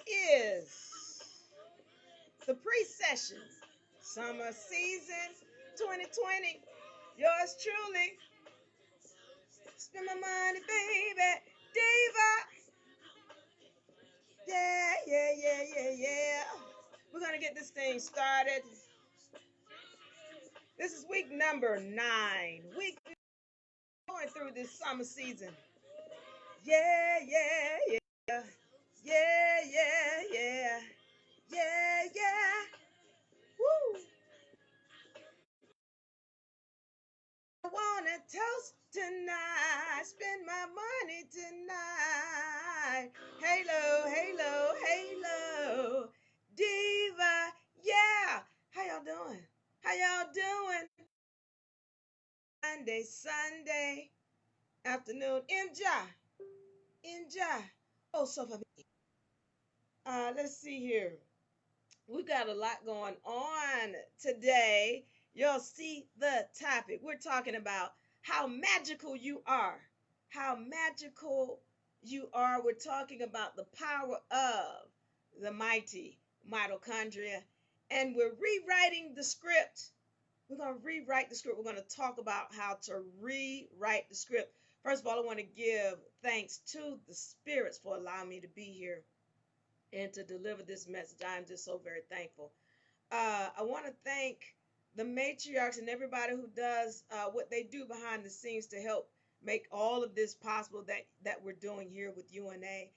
This is the pre-session, summer season 2020. Yours truly, spend my money, baby, diva. Yeah, yeah, yeah, yeah, yeah. We're gonna get this thing started. This is week number 9. Week going through this summer season. Yeah, yeah, yeah, yeah, yeah, yeah, yeah, yeah. Woo! I wanna toast tonight, spend my money tonight. Halo, halo, halo, diva, yeah. How y'all doing? How y'all doing? Sunday afternoon. MJ. Oh, so for me. Let's see here. We got a lot going on today. You'll see the topic. We're talking about how magical you are. How magical you are. We're talking about the power of the mighty mitochondria. And we're rewriting the script. We're going to rewrite the script. We're going to talk about how to rewrite the script. First of all, I want to give thanks to the spirits for allowing me to be here and to deliver this message. I'm just so very thankful. I want to thank the matriarchs and everybody who does what they do behind the scenes to help make all of this possible that we're doing here with UNA.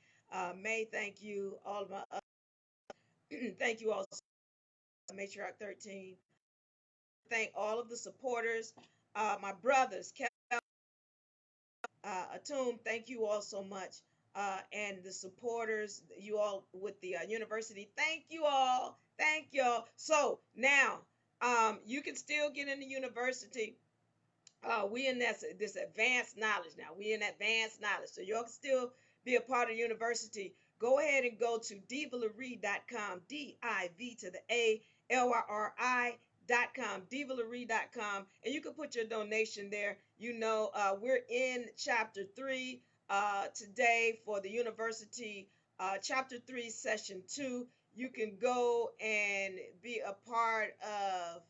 May, thank you. All of my thank you all, matriarch 13. Thank all of the supporters, my brothers, Atum, thank you all so much. And the supporters, you all with the university, thank you all. Thank y'all. So now, you can still get in the university. We in this advanced knowledge now. We in advanced knowledge. So y'all can still be a part of the university. Go ahead and go to divalaree.com, D-I-V to the A-L-Y-R-I.com, divalaree.com, and you can put your donation there. You know, we're in chapter 3 today for the university, chapter 3, session 2. You can go and be a part of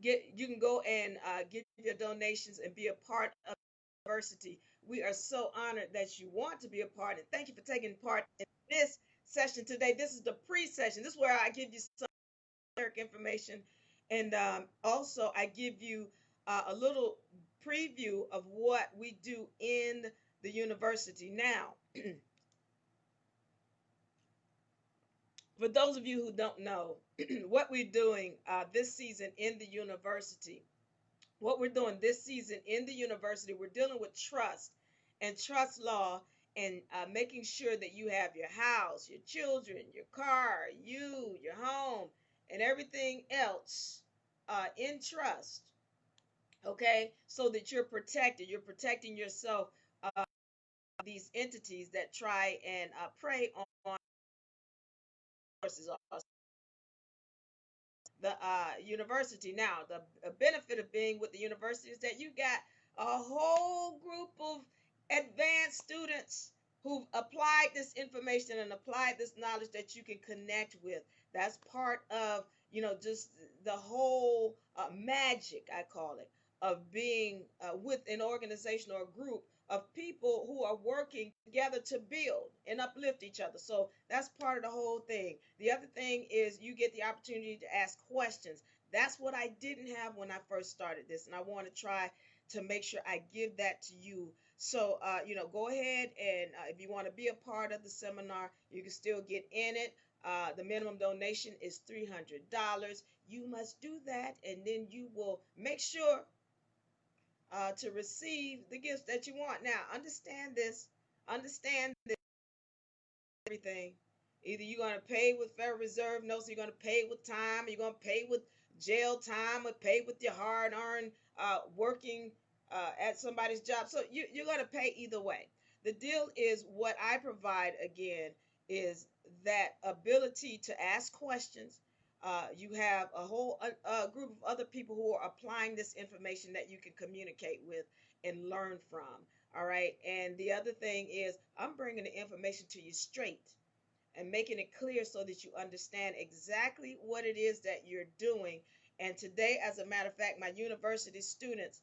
you can go and get your donations and be a part of the university. We are so honored that you want to be a part, and thank you for taking part in this session today. This is the pre-session. This is where I give you some information, and also I give you a little preview of what we do in the university. Now, for those of you who don't know what we're doing this season in the university, what we're doing this season in the university, we're dealing with trust and trust law, and making sure that you have your house, your children, your car, your home, and everything else in trust. Okay, so that you're protected. You're protecting yourself. These entities that try and prey on the university. Now, the benefit of being with the university is that you got a whole group of advanced students who've applied this information and applied this knowledge that you can connect with. That's part of, just the whole magic, I call it, of being with an organization or a group of people who are working together to build and uplift each other. So that's part of the whole thing. The other thing is you get the opportunity to ask questions. That's what I didn't have when I first started this, and I want to try to make sure I give that to you. So, go ahead and if you want to be a part of the seminar, you can still get in it. The minimum donation is $300. You must do that, and then you will make sure to receive the gifts that you want. Now, understand this. Understand this. Everything. Either you're going to pay with Federal Reserve notes, or you're going to pay with time, or you're going to pay with jail time, or pay with your hard-earned working at somebody's job. So you're going to pay either way. The deal is what I provide, again, is that ability to ask questions. You have a whole group of other people who are applying this information that you can communicate with and learn from. All right. And the other thing is, I'm bringing the information to you straight. and making it clear so that you understand exactly what it is that you're doing. And today, as a matter of fact, my university students,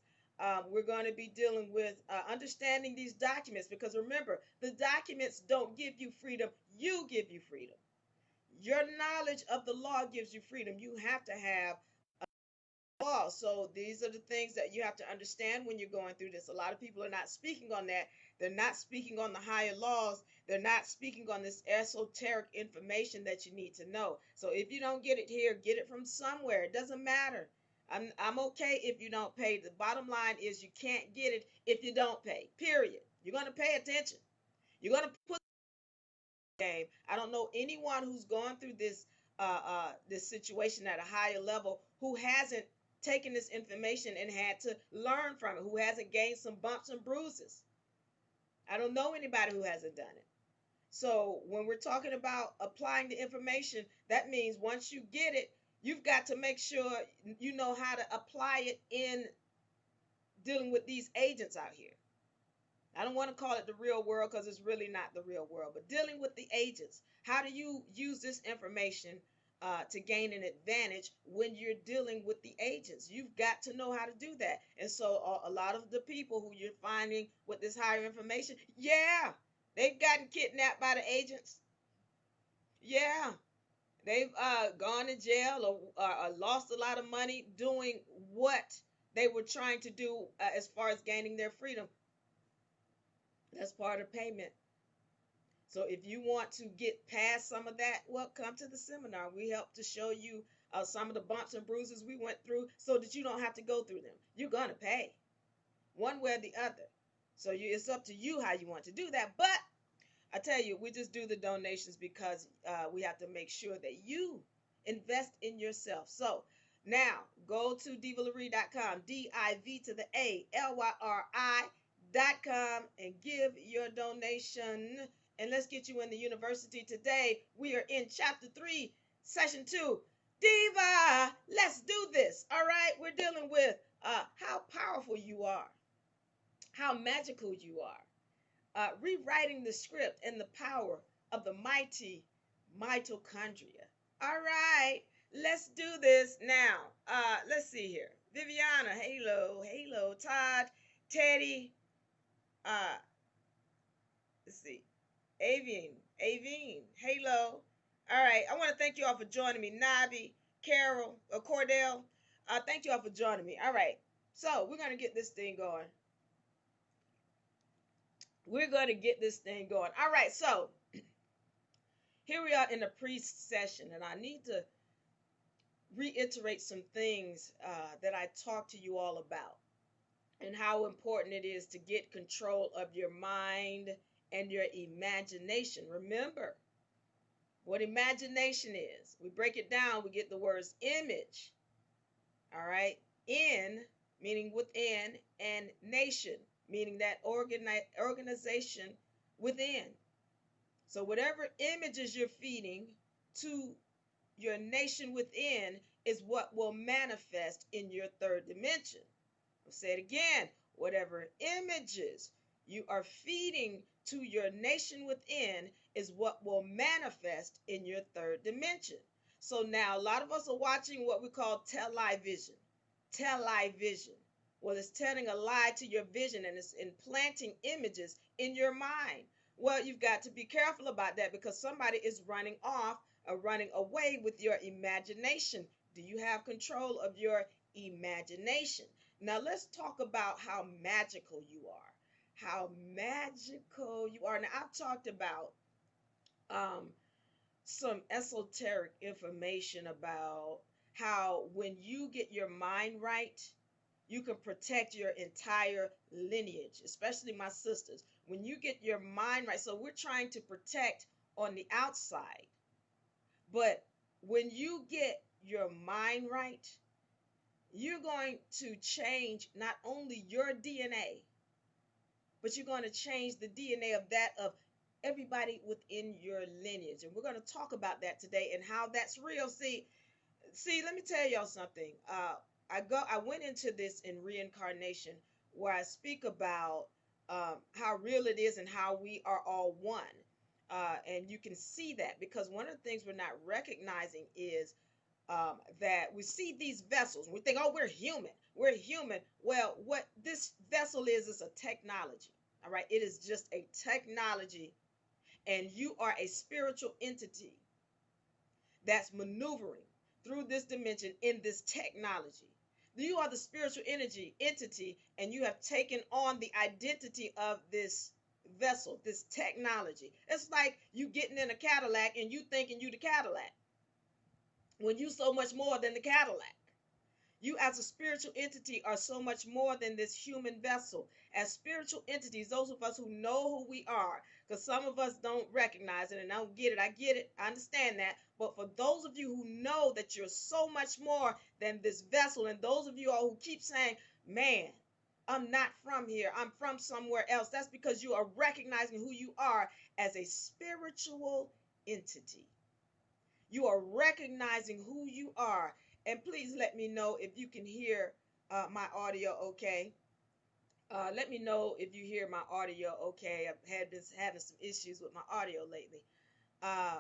we're going to be dealing with understanding these documents, because remember, the documents don't give you freedom, you give you freedom. Your knowledge of the law gives you freedom. You have to have law. So these are the things that you have to understand when you're going through this. A lot of people are not speaking on that. They're not speaking on the higher laws. They're not speaking on this esoteric information that you need to know. So if you don't get it here, get it from somewhere. It doesn't matter. I'm okay if you don't pay. The bottom line is you can't get it if you don't pay. Period. You're going to pay attention. You're going to put game. I don't know anyone who's gone through this situation at a higher level who hasn't taken this information and had to learn from it, who hasn't gained some bumps and bruises. I don't know anybody who hasn't done it. So when we're talking about applying the information, that means once you get it, you've got to make sure you know how to apply it in dealing with these agents out here. I don't want to call it the real world because it's really not the real world, but dealing with the agents. How do you use this information to gain an advantage when you're dealing with the agents? You've got to know how to do that. And so a lot of the people who you're finding with this higher information, yeah, they've gotten kidnapped by the agents. Yeah, they've gone to jail or lost a lot of money doing what they were trying to do as far as gaining their freedom. That's part of payment. So if you want to get past some of that, well, come to the seminar. We help to show you some of the bumps and bruises we went through so that you don't have to go through them. You're going to pay one way or the other. So it's up to you how you want to do that. But I tell you, we just do the donations because we have to make sure that you invest in yourself. So now go to divalerie.com, DIV to the ALYRI.com, and give your donation. And let's get you in the university today. We are in chapter 3, session 2. Diva, let's do this. All right, we're dealing with how powerful you are, how magical you are, rewriting the script and the power of the mighty mitochondria. All right, let's do this now. Let's see here. Viviana, hello, hello. Todd, Teddy, uh, let's see. Avine, hello. All right, I want to thank you all for joining me. Nabi, Carol, Cordell, thank you all for joining me. All right, so we're going to get this thing going. We're going to get this thing going. All right, so here we are in the pre-session, and I need to reiterate some things that I talked to you all about, and how important it is to get control of your mind and your imagination. Remember what imagination is. We break it down, we get the words image, all right? In, meaning within, and nation, meaning that organization within. So whatever images you're feeding to your nation within is what will manifest in your third dimension. I'll say it again. Whatever images you are feeding to your nation within is what will manifest in your third dimension. So now a lot of us are watching what we call television. Television. Well, it's telling a lie to your vision, and it's implanting images in your mind. Well, you've got to be careful about that, because somebody is running off or running away with your imagination. Do you have control of your imagination? Now let's talk about how magical you are. How magical you are. Now I've talked about um, some esoteric information about how when you get your mind right, you can protect your entire lineage, especially my sisters. When you get your mind right, so we're trying to protect on the outside, but when you get your mind right, you're going to change not only your DNA, but you're going to change the DNA of that of everybody within your lineage. And we're going to talk about that today and how that's real. See, let me tell y'all something. I went into this in reincarnation, where I speak about how real it is and how we are all one. And you can see that because one of the things we're not recognizing is that we see these vessels. We think, oh, we're human. We're human. Well, what this vessel is a technology. All right. It is just a technology, and you are a spiritual entity that's maneuvering through this dimension in this technology. You are the spiritual energy entity, and you have taken on the identity of this vessel, this technology. It's like you getting in a Cadillac and you thinking you the Cadillac when you so much more than the Cadillac. You, as a spiritual entity, are so much more than this human vessel. As spiritual entities, those of us who know who we are, because some of us don't recognize it and don't get it. I get it. I understand that. But for those of you who know that you're so much more than this vessel, and those of you all who keep saying, man, I'm not from here, I'm from somewhere else, that's because you are recognizing who you are as a spiritual entity. You are recognizing who you are. And please let me know if you can hear my audio okay. Let me know if you hear my audio okay. I've had this having some issues with my audio lately. Uh,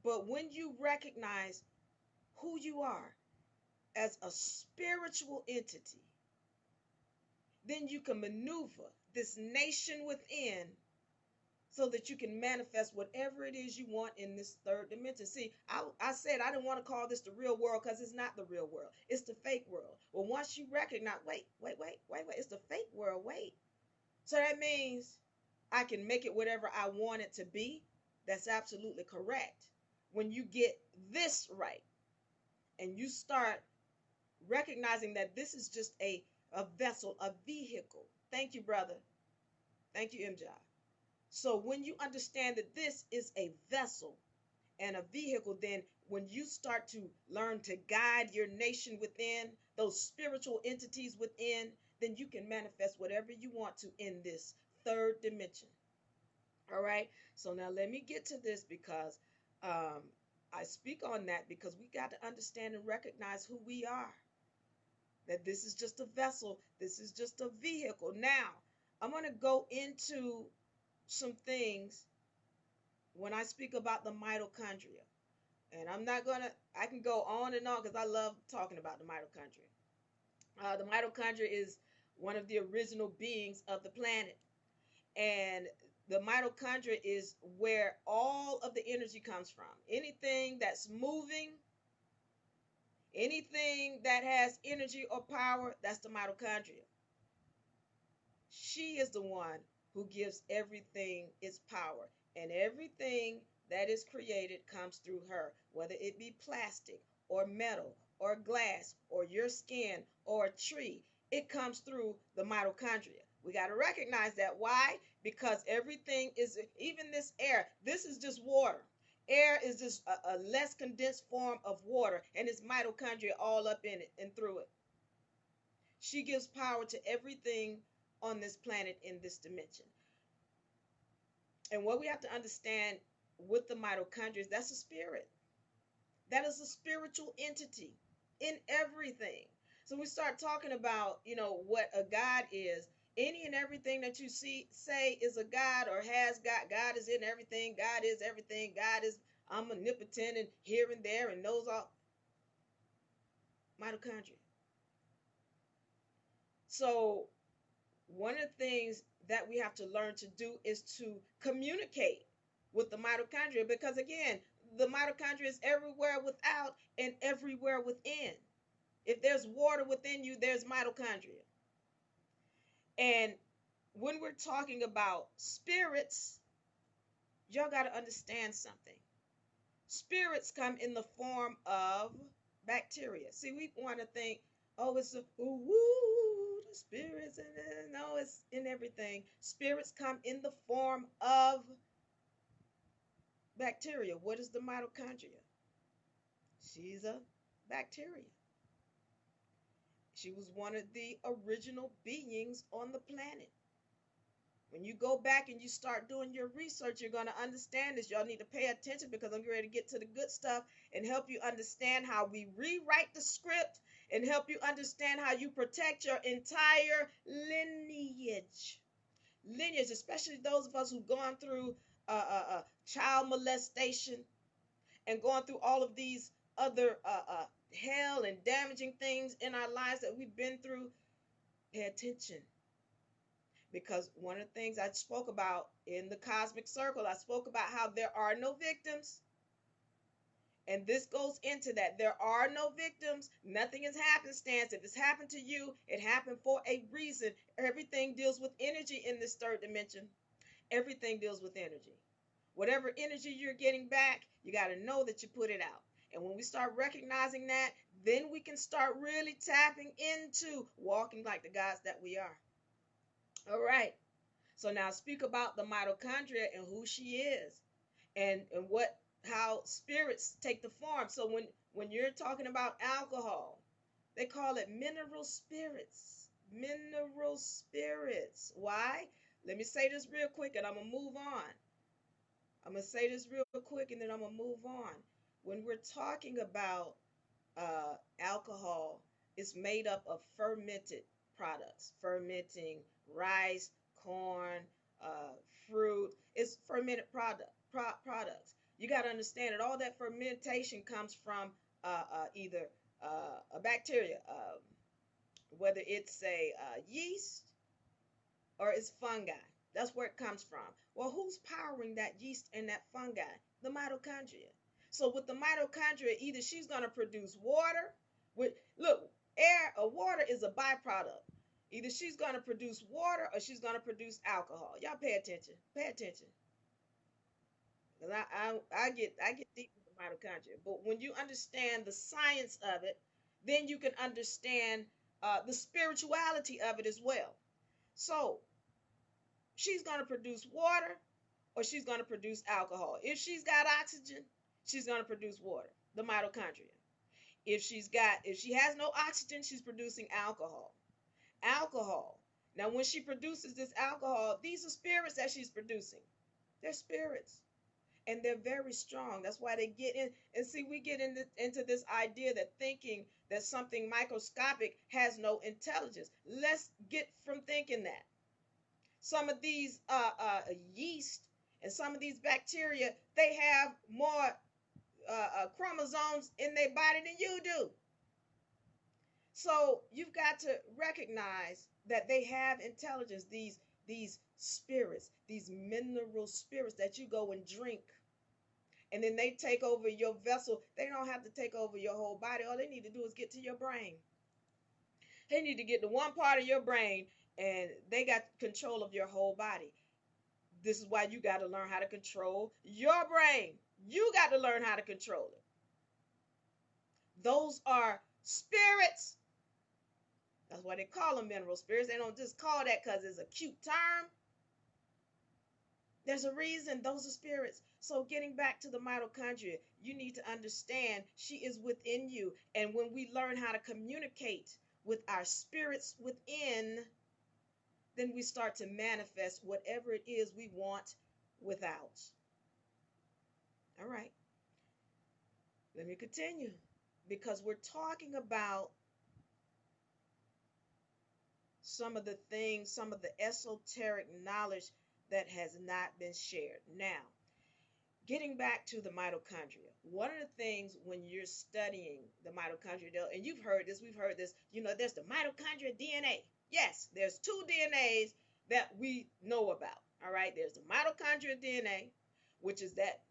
but when you recognize who you are as a spiritual entity, then you can maneuver this nation within so that you can manifest whatever it is you want in this third dimension. See, I said I didn't want to call this the real world because it's not the real world. It's the fake world. Well, once you recognize, wait, it's the fake world. Wait. So that means I can make it whatever I want it to be. That's absolutely correct. When you get this right and you start recognizing that this is just a vessel, a vehicle. Thank you, brother. Thank you, MJ. So when you understand that this is a vessel and a vehicle, then when you start to learn to guide your nation within, those spiritual entities within, then you can manifest whatever you want to in this third dimension. All right. So now let me get to this because I speak on that because we got to understand and recognize who we are. That this is just a vessel. This is just a vehicle. Now, I'm going to go into some things when I speak about the mitochondria. And I'm not going to, I can go on and on because I love talking about the mitochondria. The mitochondria is one of the original beings of the planet. And the mitochondria is where all of the energy comes from. Anything that's moving, anything that has energy or power, that's the mitochondria. She is the one who gives everything its power, and everything that is created comes through her, whether it be plastic or metal or glass or your skin or a tree. It comes through the mitochondria. We got to recognize that. Why? Because everything is, even this air, this is just water. Air is just a less condensed form of water, and it's mitochondria all up in it and through it. She gives power to everything on this planet in this dimension. And what we have to understand with the mitochondria is that's a spirit. That is a spiritual entity in everything. So we start talking about, what a God is. Any and everything that you say is a God or has God. God is in everything. God is everything. God is omnipotent and here and there and knows all. Mitochondria. So one of the things that we have to learn to do is to communicate with the mitochondria because, again, the mitochondria is everywhere without and everywhere within. If there's water within you, there's mitochondria. And when we're talking about spirits, y'all got to understand something. Spirits come in the form of bacteria. See, we want to think, oh, it's a woo, the spirits, and no, it's in everything. Spirits come in the form of bacteria. What is the mitochondria? She's a bacteria. She was one of the original beings on the planet. When you go back and you start doing your research, you're going to understand this. Y'all need to pay attention because I'm ready to get to the good stuff and help you understand how we rewrite the script and help you understand how you protect your entire lineage. lineage, especially those of us who've gone through child molestation and going through all of these other hell and damaging things in our lives that we've been through. Pay attention, because one of the things I spoke about in the cosmic circle, I spoke about how there are no victims. And this goes into that. There are no victims. Nothing is happenstance. If it's happened to you, it happened for a reason. Everything deals with energy in this third dimension. Everything deals with energy. Whatever energy you're getting back, you got to know that you put it out. And when we start recognizing that, then we can start really tapping into walking like the gods that we are. All right. So now speak about the mitochondria and who she is, and what how spirits take the form. So when you're talking about alcohol, they call it mineral spirits. Mineral spirits. Why? Let me say this real quick and I'm gonna move on. I'm gonna say this real quick and then I'm gonna move on. When we're talking about alcohol, it's made up of fermented products, fermenting rice, corn, uh, fruit. It's fermented products. You got to understand that all that fermentation comes from either a bacteria, whether it's a yeast or it's fungi. That's where it comes from. Well, who's powering that yeast and that fungi? The mitochondria. So with the mitochondria, either she's going to produce water. With look, air or water is a byproduct. Either she's going to produce water or she's going to produce alcohol. Y'all pay attention. Pay attention. Cause I get deep with the mitochondria. But when you understand the science of it, then you can understand the spirituality of it as well. So she's going to produce water or she's going to produce alcohol. If she's got oxygen, she's going to produce water, the mitochondria. If she has no oxygen, she's producing alcohol. Alcohol. Now when she produces this alcohol, these are spirits that she's producing. They're spirits. And they're very strong. That's why they get in. And see, we get into this idea that thinking that something microscopic has no intelligence. Let's get from thinking that. Some of these yeast and some of these bacteria, they have more chromosomes in their body than you do. So you've got to recognize that they have intelligence. These spirits, these mineral spirits that you go and drink, and then they take over your vessel. They don't have to take over your whole body. All they need to do is get to your brain. They need to get to one part of your brain, and they got control of your whole body. This is why you got to learn how to control your brain. You got to learn how to control it. Those are spirits. That's why they call them mineral spirits. They don't just call that because it's a cute term. There's a reason. Those are spirits. So getting back to the mitochondria, you need to understand she is within you. And when we learn how to communicate with our spirits within, then we start to manifest whatever it is we want without. All right. Let me continue, because we're talking about some of the things, some of the esoteric knowledge that has not been shared. Now, getting back to the mitochondria, one of the things when you're studying the mitochondria, and you've heard this, we've heard this, there's the mitochondria DNA. Yes, there's two DNAs that we know about. All right, there's the mitochondria DNA, which is that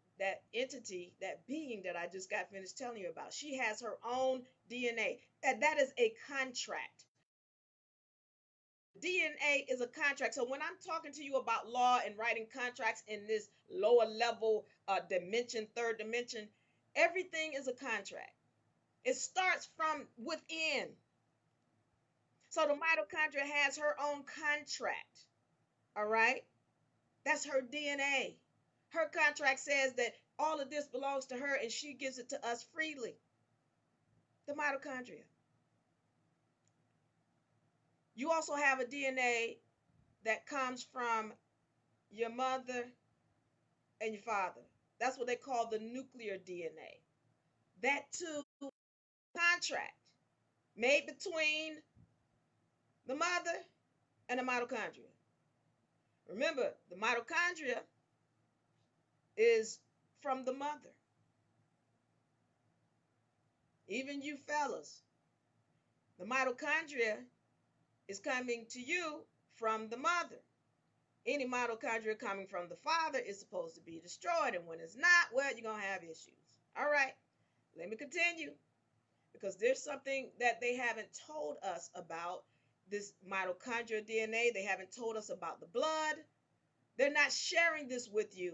entity, that being that I just got finished telling you about. She has her own DNA, and that is a contract. DNA is a contract. So when I'm talking to you about law and writing contracts in this lower level dimension, third dimension, everything is a contract. It starts from within. So the mitochondria has her own contract. All right? That's her DNA. Her contract says that all of this belongs to her and she gives it to us freely. The mitochondria. You also have a DNA that comes from your mother and your father. That's what they call the nuclear DNA. That too, contract made between the mother and the mitochondria. Remember, the mitochondria is from the mother. Even you fellas, the mitochondria is coming to you from the mother. Any mitochondria coming from the father is supposed to be destroyed, and when it's not, well, you're going to have issues. All right, let me continue, because there's something that they haven't told us about this mitochondrial DNA. They haven't told us about the blood. They're not sharing this with you,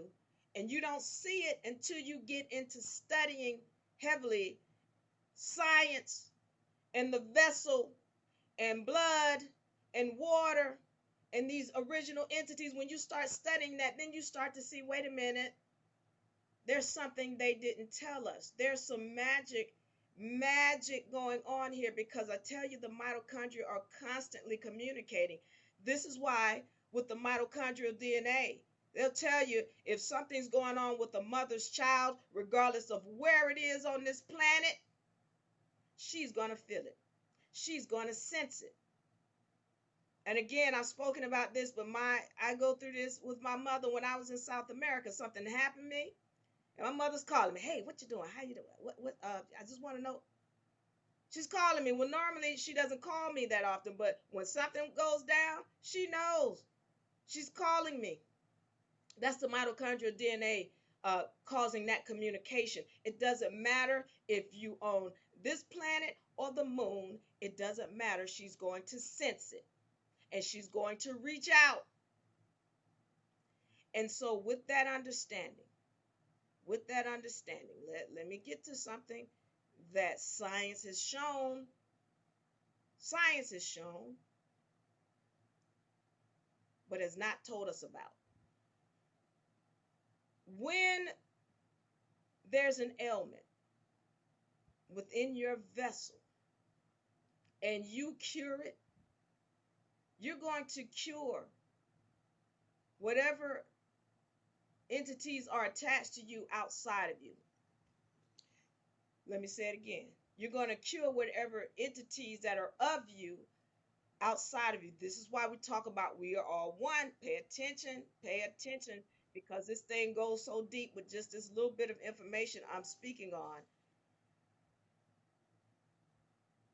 and you don't see it until you get into studying heavily science and the vessel and blood and water and these original entities. When you start studying that, then you start to see, wait a minute, there's something they didn't tell us. There's some magic going on here, because I tell you, the mitochondria are constantly communicating. This is why with the mitochondrial DNA, they'll tell you if something's going on with the mother's child, regardless of where it is on this planet, she's going to feel it. She's going to sense it. And again, I've spoken about this, but I go through this with my mother. When I was in South America, something happened to me, and my mother's calling me. Hey, what you doing? How you doing? What? I just want to know. She's calling me. Well, normally she doesn't call me that often, but when something goes down, she knows. She's calling me. That's the mitochondrial DNA causing that communication. It doesn't matter if you own this planet or the moon. It doesn't matter. She's going to sense it, and she's going to reach out. And so with that understanding, let me get to something that science has shown, but has not told us about. When there's an ailment within your vessel and you cure it, you're going to cure whatever entities are attached to you outside of you. Let me say it again. You're going to cure whatever entities that are of you outside of you. This is why we talk about we are all one. Pay attention, because this thing goes so deep with just this little bit of information I'm speaking on.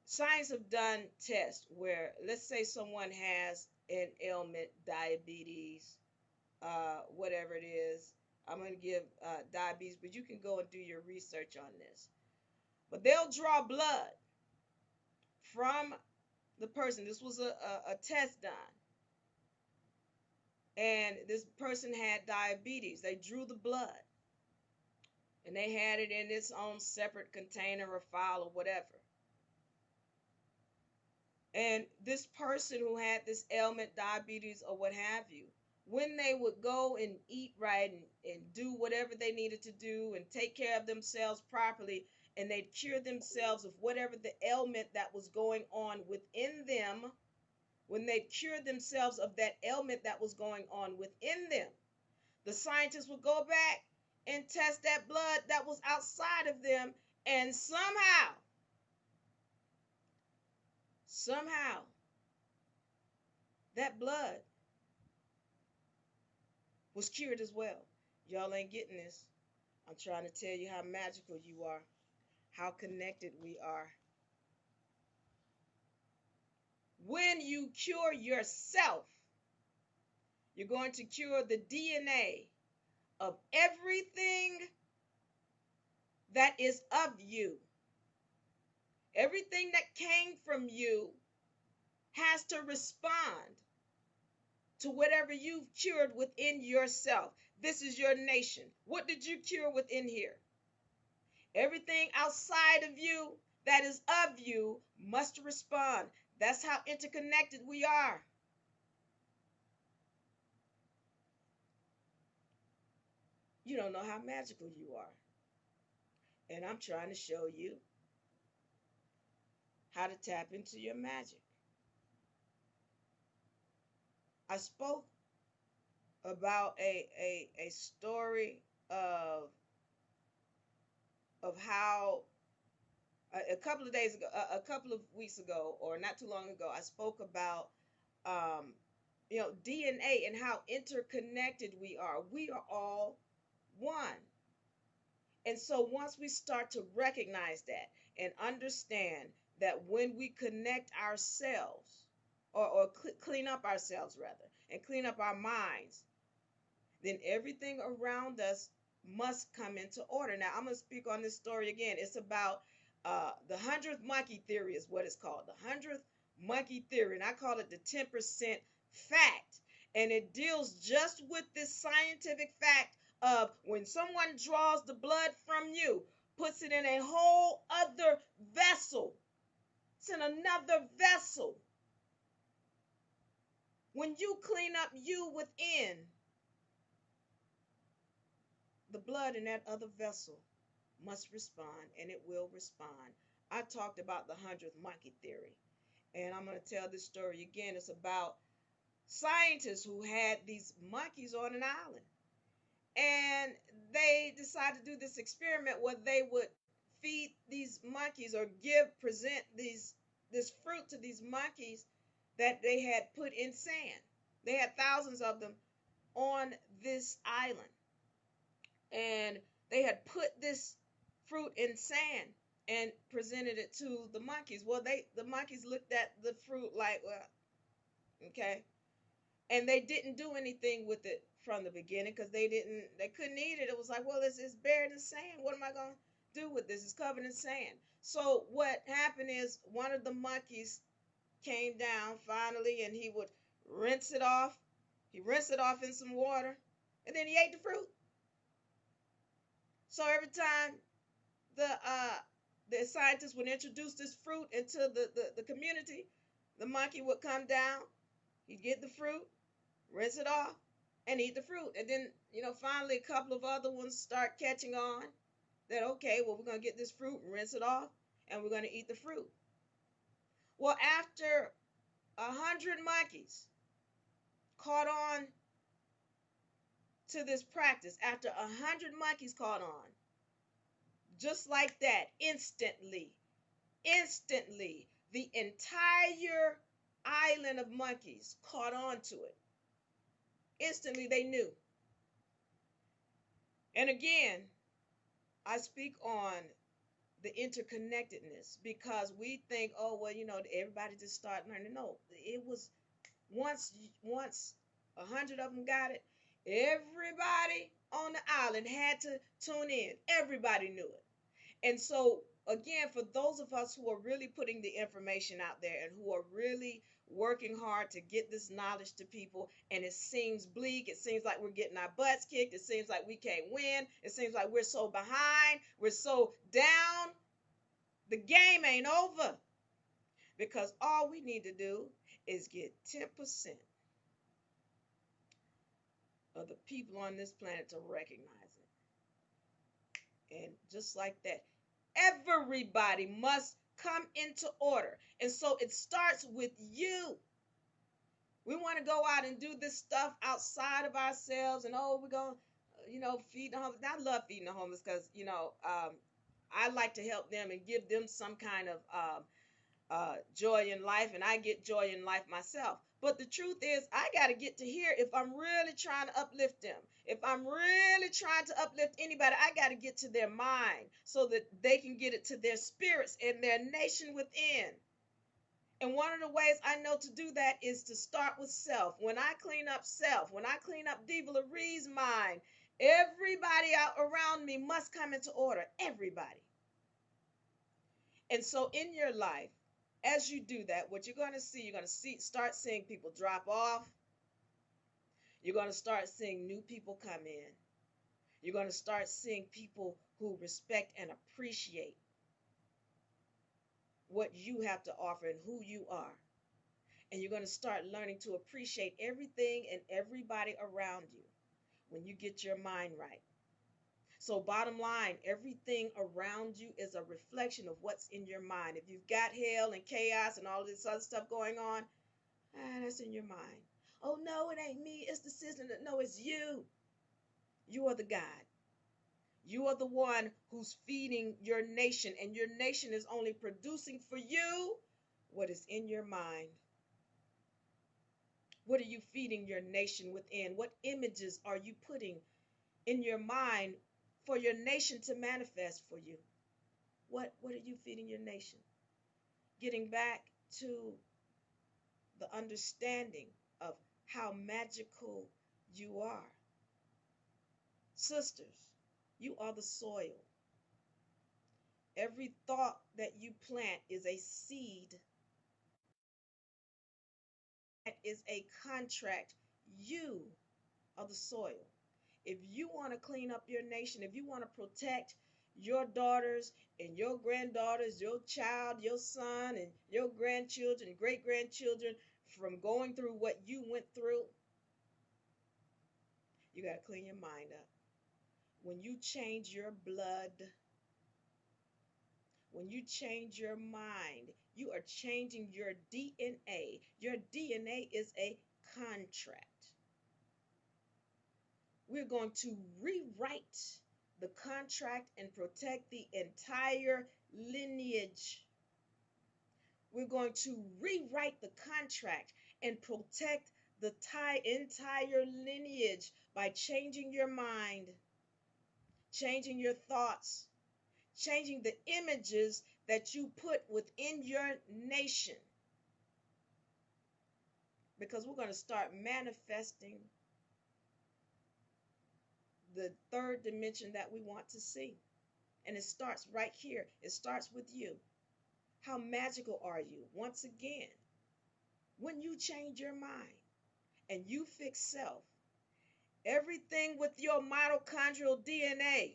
Science have done tests where, let's say someone has an ailment, diabetes, whatever it is. I'm going to give diabetes, but you can go and do your research on this. But they'll draw blood from the person. This was a test done. And this person had diabetes. They drew the blood, and they had it in its own separate container or file or whatever. And this person who had this ailment, diabetes or what have you, when they would go and eat right and do whatever they needed to do and take care of themselves properly, and they'd cure themselves of whatever the ailment that was going on within them, when they'd cure themselves of that ailment that was going on within them, the scientists would go back and test that blood that was outside of them, and somehow, that blood was cured as well. Y'all ain't getting this. I'm trying to tell you how magical you are, how connected we are. When you cure yourself, you're going to cure the DNA of everything that is of you. Everything that came from you has to respond to whatever you've cured within yourself. This is your nation. What did you cure within here? Everything outside of you that is of you must respond. That's how interconnected we are. You don't know how magical you are. And I'm trying to show you how to tap into your magic. I spoke about a story of how a couple of days ago, a couple of weeks ago, or not too long ago, I spoke about DNA and how interconnected we are. We are all one. And so once we start to recognize that and understand that when we connect ourselves, or clean up ourselves rather, and clean up our minds, then everything around us must come into order. Now, I'm going to speak on this story again. It's about the 100th monkey theory, is what it's called. The 100th monkey theory. And I call it the 10% fact. And it deals just with this scientific fact of when someone draws the blood from you, puts it in a whole other vessel. It's in another vessel. When you clean up you within, the blood in that other vessel must respond, and it will respond. I talked about the 100th monkey theory, and I'm going to tell this story again. It's about scientists who had these monkeys on an island, and they decided to do this experiment where they would feed these monkeys or present this fruit to these monkeys that they had put in sand. They had thousands of them on this island, and they had put this fruit in sand and presented it to the monkeys. Well, the monkeys looked at the fruit like, well, okay, and they didn't do anything with it from the beginning because they couldn't eat it. It was like, well, it's buried in sand. What am I gonna do with this? It's covered in sand. So what happened is one of the monkeys came down finally, and he would rinse it off. He rinsed it off in some water, and then he ate the fruit. So every time the scientists would introduce this fruit into the community, the monkey would come down, he'd get the fruit, rinse it off, and eat the fruit. And then, finally a couple of other ones start catching on that, okay, well, we're going to get this fruit, rinse it off, and we're going to eat the fruit. Well, after 100 monkeys caught on to this practice, after 100 monkeys caught on, just like that, instantly, the entire island of monkeys caught on to it. Instantly, they knew. And again, I speak on the interconnectedness because we think, oh, well, everybody just start learning. No, it was once 100 of them got it, everybody on the island had to tune in. Everybody knew it. And so, again, for those of us who are really putting the information out there and who are really working hard to get this knowledge to people, and it seems bleak, it seems like we're getting our butts kicked, it seems like we can't win, it seems like we're so behind, we're so down, the game ain't over. Because all we need to do is get 10% of the people on this planet to recognize it. And just like that, everybody must come into order. And so it starts with you. We want to go out and do this stuff outside of ourselves, and we're going to, feed the homeless. I love feeding the homeless because, I like to help them and give them some kind of joy in life, and I get joy in life myself. But the truth is, I got to get to here if I'm really trying to uplift them. If I'm really trying to uplift anybody, I got to get to their mind so that they can get it to their spirits and their nation within. And one of the ways I know to do that is to start with self. When I clean up self, when I clean up Diva Larie's mind, everybody out around me must come into order. Everybody. And so in your life, as you do that, what you're going to see, start seeing people drop off. You're going to start seeing new people come in. You're going to start seeing people who respect and appreciate what you have to offer and who you are. And you're going to start learning to appreciate everything and everybody around you when you get your mind right. So bottom line, everything around you is a reflection of what's in your mind. If you've got hell and chaos and all this other stuff going on, that's in your mind. Oh, no, it ain't me. It's the system. No, it's you. You are the God. You are the one who's feeding your nation, and your nation is only producing for you what is in your mind. What are you feeding your nation within? What images are you putting in your mind for your nation to manifest for you? What are you feeding your nation? Getting back to the understanding of how magical you are. Sisters, you are the soil. Every thought that you plant is a seed, that is a contract. You are the soil. If you want to clean up your nation, if you want to protect your daughters and your granddaughters, your child, your son, and your grandchildren, great grandchildren from going through what you went through, you got to clean your mind up. When you change your blood, when you change your mind, you are changing your DNA. Your DNA is a contract. We're going to rewrite the contract and protect the entire lineage. We're going to rewrite the contract and protect the entire lineage by changing your mind, changing your thoughts, changing the images that you put within your nation. Because we're going to start manifesting the third dimension that we want to see. And it starts right here. It starts with you. How magical are you? Once again, when you change your mind and you fix self, everything with your mitochondrial DNA,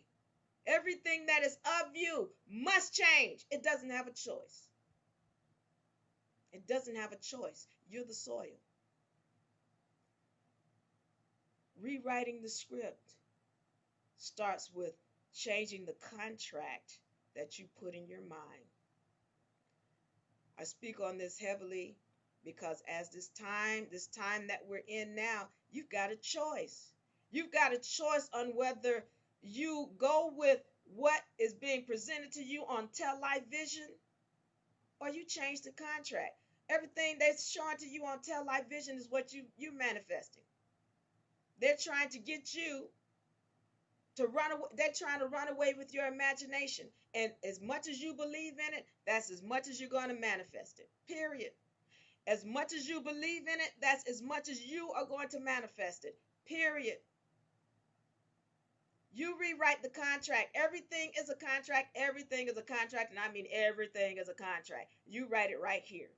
everything that is of you must change. It doesn't have a choice. It doesn't have a choice. You're the soil. Rewriting the script starts with changing the contract that you put in your mind. I speak on this heavily because as this time that we're in now, you've got a choice. You've got a choice on whether you go with what is being presented to you on television or you change the contract. Everything that's shown to you on television is what you're manifesting. They're trying to get you to run away. They're trying to run away with your imagination. And as much as you believe in it, that's as much as you're going to manifest it. Period. As much as you believe in it, that's as much as you are going to manifest it. Period. You rewrite the contract. Everything is a contract. Everything is a contract. And I mean everything is a contract. You write it right here.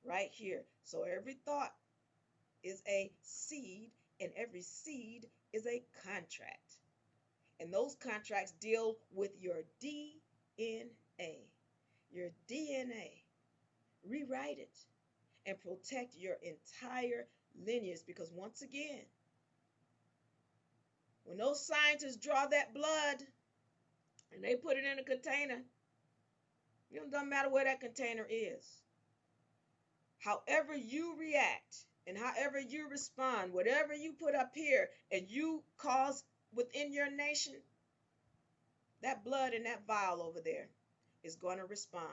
Right here. So every thought is a seed, and every seed is a contract. And those contracts deal with your DNA. Your DNA. Rewrite it and protect your entire lineage. Because once again, when those scientists draw that blood and they put it in a container, it doesn't matter where that container is. However you react and however you respond, whatever you put up here and you cause within your nation, that blood in that vial over there is going to respond.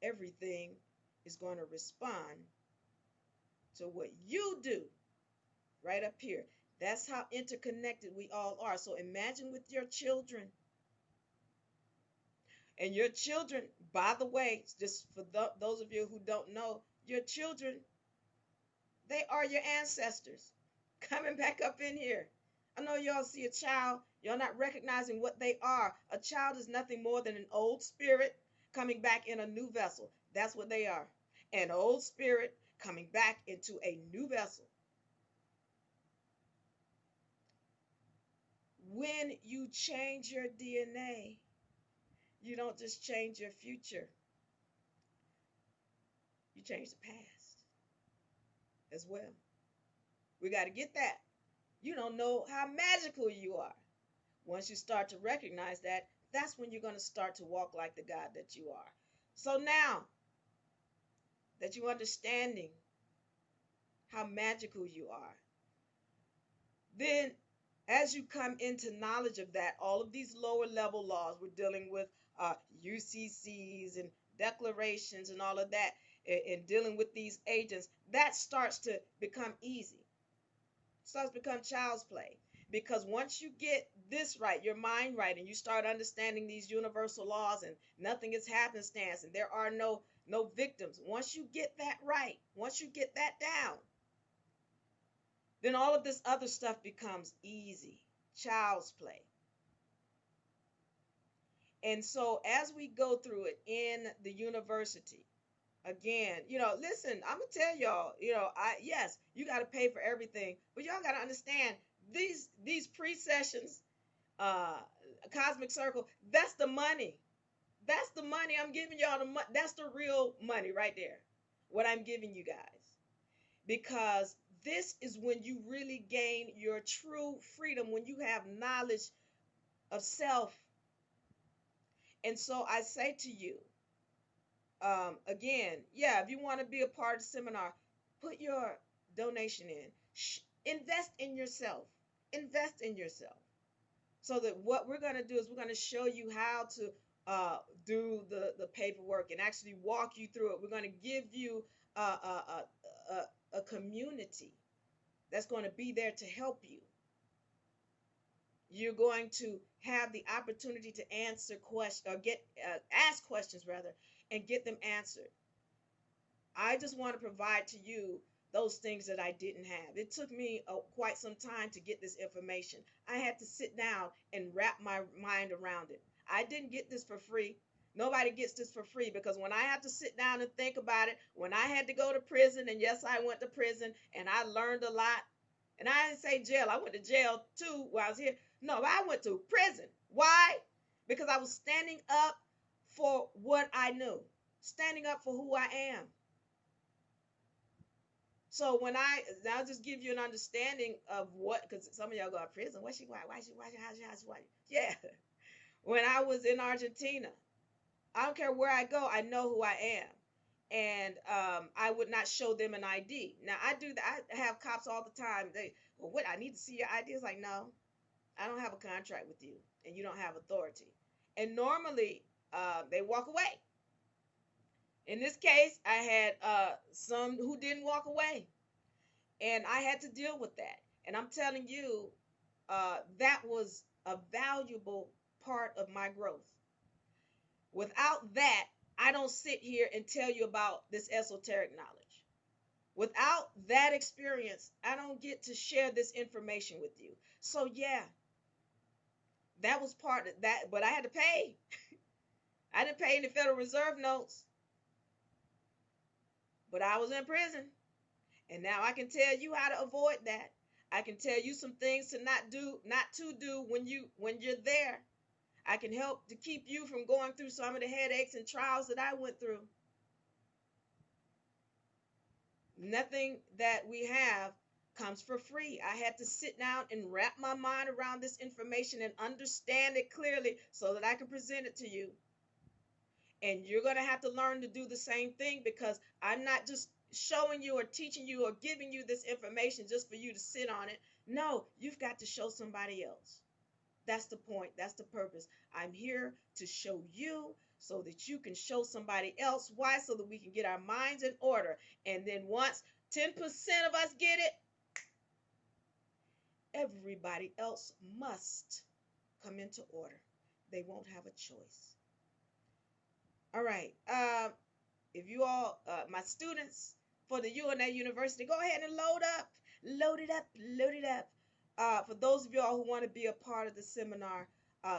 Everything is going to respond to what you do right up here. That's how interconnected we all are. So imagine with your children. And your children, by the way, just for those of you who don't know, your children, they are your ancestors coming back up in here. I know y'all see a child, y'all not recognizing what they are. A child is nothing more than an old spirit coming back in a new vessel. That's what they are. An old spirit coming back into a new vessel. When you change your DNA, you don't just change your future, you change the past as well. We got to get that. You don't know how magical you are. Once you start to recognize that, that's when you're going to start to walk like the God that you are. So now that you're understanding how magical you are, then as you come into knowledge of that, all of these lower level laws, we're dealing with UCCs and declarations and all of that, and dealing with these agents, that starts to become easy. Starts to become child's play. Because once you get this right, your mind right, and you start understanding these universal laws, and nothing is happenstance, and there are no victims. Once you get that right, once you get that down, then all of this other stuff becomes easy, child's play. And so as we go through it in the university, again, listen, I'm gonna tell y'all, yes, you got to pay for everything, but y'all got to understand these pre-sessions, uh, cosmic circle, that's the money. That's the money I'm giving y'all. That's the real money right there. What I'm giving you guys, because this is when you really gain your true freedom, when you have knowledge of self. And so I say to you, again, yeah, if you want to be a part of the seminar, put your donation in. Invest in yourself. Invest in yourself. So that what we're going to do is we're going to show you how to do the paperwork and actually walk you through it. We're going to give you a community that's going to be there to help you. You're going to have the opportunity to answer questions, or ask questions rather, and get them answered. I just want to provide to you those things that I didn't have. It took me quite some time to get this information. I had to sit down and wrap my mind around it. I didn't get this for free. Nobody gets this for free, because when I have to sit down and think about it, when I had to go to prison, and yes, I went to prison and I learned a lot. And I didn't say jail. I went to jail too while I was here. No, I went to prison. Why? Because I was standing up for what I knew, standing up for who I am. So I'll just give you an understanding of what, because some of y'all go to prison. Why? Why? Yeah. When I was in Argentina, I don't care where I go, I know who I am. And I would not show them an ID. Now I do that. I have cops all the time. Well, what? I need to see your ID. It's like, no, I don't have a contract with you, and you don't have authority. And normally, they walk away. In this case, I had some who didn't walk away, and I had to deal with that. And I'm telling you, that was a valuable part of my growth. Without that, I don't sit here and tell you about this esoteric knowledge. Without that experience, I don't get to share this information with you. So yeah, that was part of that, but I had to pay. I didn't pay any Federal Reserve notes, but I was in prison. And now I can tell you how to avoid that. I can tell you some things to not to do when you're there. I can help to keep you from going through some of the headaches and trials that I went through. Nothing that we have comes for free. I had to sit down and wrap my mind around this information and understand it clearly so that I can present it to you. And you're going to have to learn to do the same thing, because I'm not just showing you or teaching you or giving you this information just for you to sit on it. No, you've got to show somebody else. That's the point. That's the purpose. I'm here to show you so that you can show somebody else. Why? So that we can get our minds in order. And then once 10% of us get it, everybody else must come into order. They won't have a choice. All right. If you all, my students for the UNA University, go ahead and load it up. For those of y'all who want to be a part of the seminar,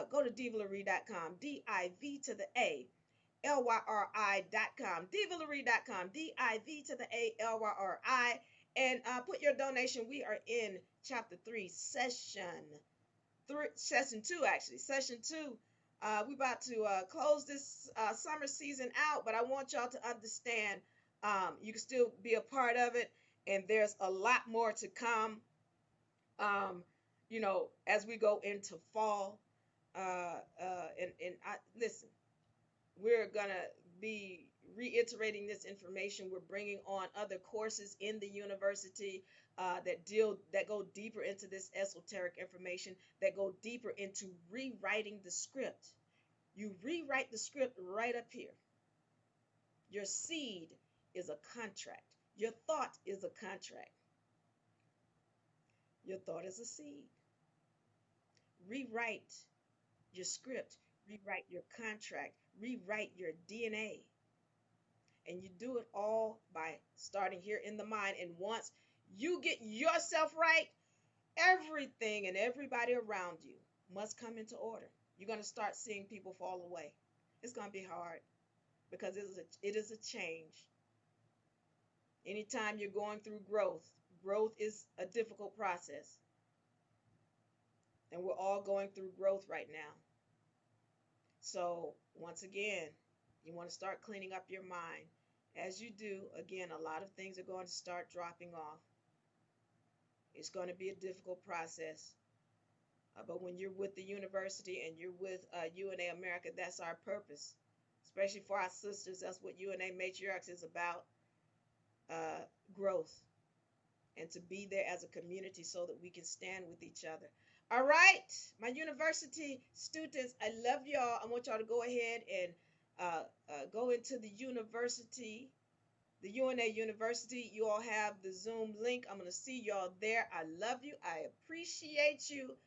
go to divalerie.com, D-I-V to the A, L-Y-R-I.com, divalerie.com, D-I-V to the A, L-Y-R-I, and put your donation. We are in chapter 3, session 2, actually, session 2. We're about to close this summer season out, but I want y'all to understand you can still be a part of it, and there's a lot more to come. As we go into fall, and listen, we're gonna be reiterating this information. We're bringing on other courses in the university that go deeper into this esoteric information, that go deeper into rewriting the script. You rewrite the script right up here. Your seed is a contract. Your thought is a contract. Your thought is a seed. Rewrite your script, rewrite your contract, rewrite your DNA. And you do it all by starting here in the mind. And once you get yourself right, everything and everybody around you must come into order. You're going to start seeing people fall away. It's going to be hard because it is a change. Anytime you're going through growth, growth is a difficult process. And we're all going through growth right now. So, once again, you want to start cleaning up your mind. As you do, again, a lot of things are going to start dropping off. It's going to be a difficult process. But when you're with the university and you're with UNA America, that's our purpose. Especially for our sisters, that's what UNA Matriarchs is about, uh, growth, and to be there as a community so that we can stand with each other. All right, my university students, I love y'all. I want y'all to go ahead and go into the university, the UNA University. You all have the Zoom link. I'm going to see y'all there. I love you. I appreciate you.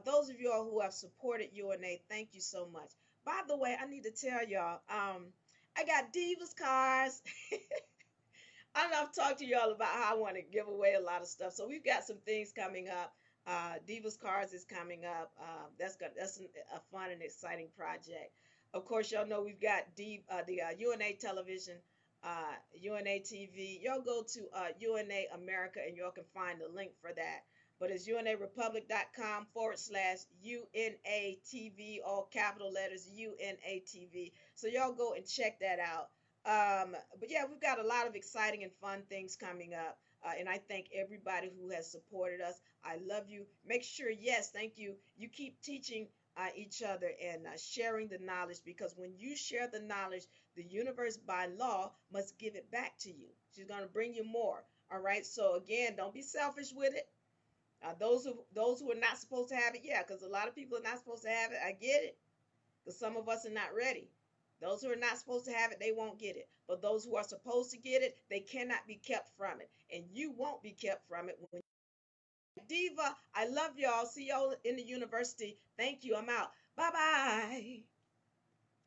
Those of y'all who have supported UNA, thank you so much. By the way, I need to tell y'all, I got Divas cards. I know I've talked to y'all about how I want to give away a lot of stuff. So we've got some things coming up. Divas Cards is coming up. That's a fun and exciting project. Of course, y'all know we've got the UNA television, UNA TV. Y'all go to UNA America and y'all can find the link for that. But it's unarepublic.com/UNA TV, all capital letters UNA TV. So y'all go and check that out. But yeah, we've got a lot of exciting and fun things coming up. And I thank everybody who has supported us. I love you. Make sure, yes, thank you. You keep teaching each other and sharing the knowledge, because when you share the knowledge, the universe by law must give it back to you. She's going to bring you more. All right. So again, don't be selfish with it. Those who are not supposed to have it, yeah, because a lot of people are not supposed to have it. I get it, because some of us are not ready. Those who are not supposed to have it, they won't get it. But those who are supposed to get it, they cannot be kept from it. And you won't be kept from it. When Diva, I love y'all. See y'all in the university. Thank you. I'm out. Bye bye.